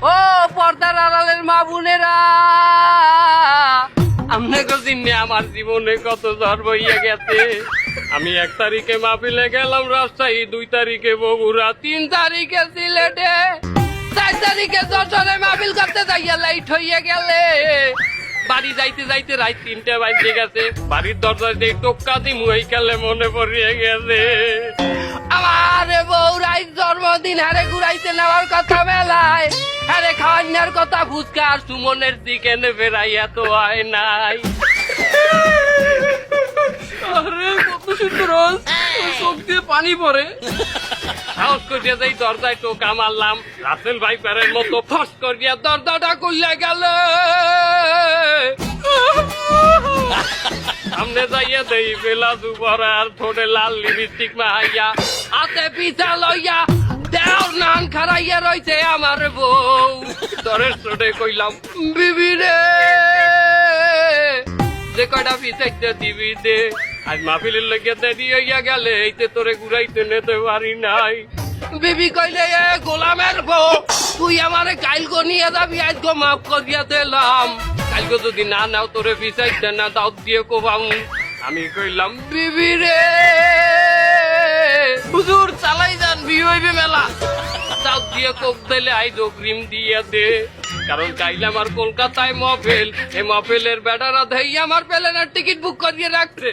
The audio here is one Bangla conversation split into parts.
ও পর্দার আড়ালের মা বোনেরা, আপনাকে চিনে আমার জীবনে কত ঝড় বইয়া গেছে। আমি 1 তারিখে মাহফিলে গেলাম রাজশাহী, 2 তারিখে বগুড়া, 3 তারিখে সিলেটে, 4 তারিখে যশোরে মাহফিল করতে যাইয়া লাইট হইয়া গেলে। বাড়ি যাইতে যাইতে রাত 3টে বাজে গেছে। বাড়ির দরজা দিয়ে টোক্কা দিমু এই কালে মনে পড়িয়া গেছে আমার বউ রাইত জন্মদিন হারে ঘুরাইতে নেওয়ার কথা মেলায়, হারে খাওয়ার কথা ফুচকা আর সুমনের চিকেনে ফেরাইয়া তো হয় নাই। আরে কত সুন্দর চোখ দিয়ে পানি পড়ে। সাহস করিয়া যাই দরজায় টোকা মারলাম, রাসেল ভাই প্যারের মতো ফস করিয়া দরজাটা খুললে গেল। সামনে যাইয়া দেই বেলা দুপুর আর ঠোঁটে লাল লিপস্টিক মাহাইয়া, হাতে পিঠা লইয়া দেও নান খারাইয়া রইছে আমার বউ। দরের ঠোঁটে কইলাম বিবি রে, যে কয়টা পিছাইতে দিবি দে, আজ মাহফিলের লেগে দেরি হইয়া গেলে এইতে তোরে ঘুরাইতে নিতে পারি নাই। বিবি কইলে এ গোলামের বউ, তুই আমারে কালগো নিয়ে যাবি, আজগো মাফ করিয়া দিলাম, কালগো যদি না নাও তোরে পিছাইতে না দাও দিয়ে কোবাম। আমি কইলাম বিবি রে, হুজুর চালাই যান, বিয়ে হইবে মেলা, দাও দিয়ে কোপ দিলে আইজ অগ্রিম দিয়ে দে। কারণ কাইলে আমার কলকাতায় মহফিল, এই মহফিলের বেটারা ধেই আমার প্লেনের টিকিট বুক করিয়ে রাখছে,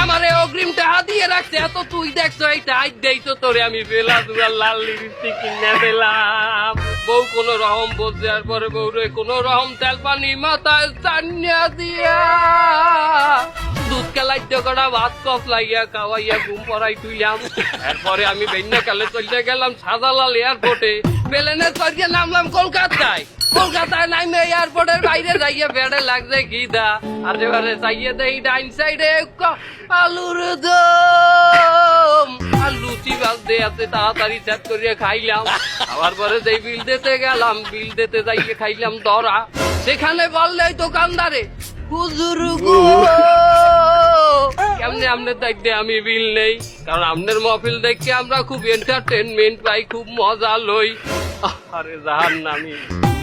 আমার এই অগ্রিম টাকা দিয়ে রাখছে। এত তুই দেখছো এইটা আজ দেইছো তোরে আমি বেলা দুরা লাল লিপস্টিক কিনে দিলাম। বউ কোন রকম বোঝার পরে বউরে কোন রকম তেল পানি মাথায় চান্না দিয়া দুধ কেলাই কটা ভাত কফ লাইয়া খাওয়াইয়া ঘুম পড়াই তুইলাম। এরপরে আমি বেন্যা কালে চলে গেলাম শাহজালাল এয়ারপোর্টে, প্লেনে চড়িয়ে নামলাম কলকাতায়। কলকাতায় নামে এয়ারপোর্টের বাইরে যাইয়ে বেড়ে লাগছে ঘিদা, আর এবারে যাইয়ে দেই ডাইন সাইডে আলুর দম আর লুচি বাজতে আছে, তাড়াতাড়ি সেট করিয়ে খাইলাম। আবার পরে যেই বিল দিতে গেলাম, বিল দিতে যাইয়ে খাইলাম ধরা। সেখানে বললে দোকানদারে হুজুর গো কেমনে আপনার দেখতে আমি বিল নেই, কারণ আপনার মহফিল দেখে আমরা খুব এন্টারটেনমেন্ট পাই, খুব মজা লই। আরে জাহান নামি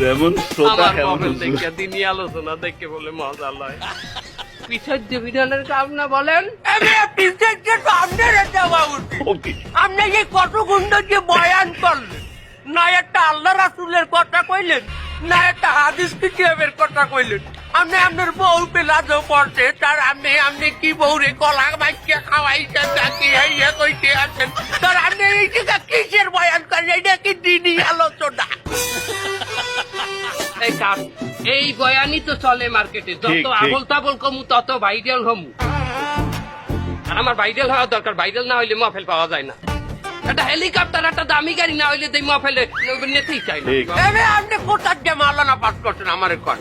যেমন শ্রোতা আমার হেমন্ত মহফিল দেখে দিনই আলোচনা দেখে বলে মজা লয়। পিছের যে বিধানের কাম না বলেন, পিছের যে আপনার একটা বাবু, আপনি যে কত সুন্দর যে বয়ান করলেন, না একটা আল্লাহ রাসূলের কথা কইলেন, না একটা হাদিস কিতাবের কথা কইলেন। আপনি আপনার বউ পেলাজও করছে, তার আপনি কি বউরে কলা মাইকে খাওয়াইছেন নাকি ইয়ে কইতে আছেন, তার আপনি এই জায়গা কিসের বয়ান করেন? এটা কি দিনই আলোচনা? এই কাজ এই বয়ানই তো চলে মার্কেটে, যত ঠিক, ঠিক। আবল তাবল কমু তত ভাইরাল হমু। আর আমার ভাইরাল হওয়া দরকার, ভাইরাল না হইলে মহফিল পাওয়া যায় না। একটা হেলিকপ্টার একটা দামি গাড়ি না হইলে মহফিলে নিতেই চাই না। ঠিক। এবে আপনি কোথার যে মাওলানা পাস করছেন আমার কর?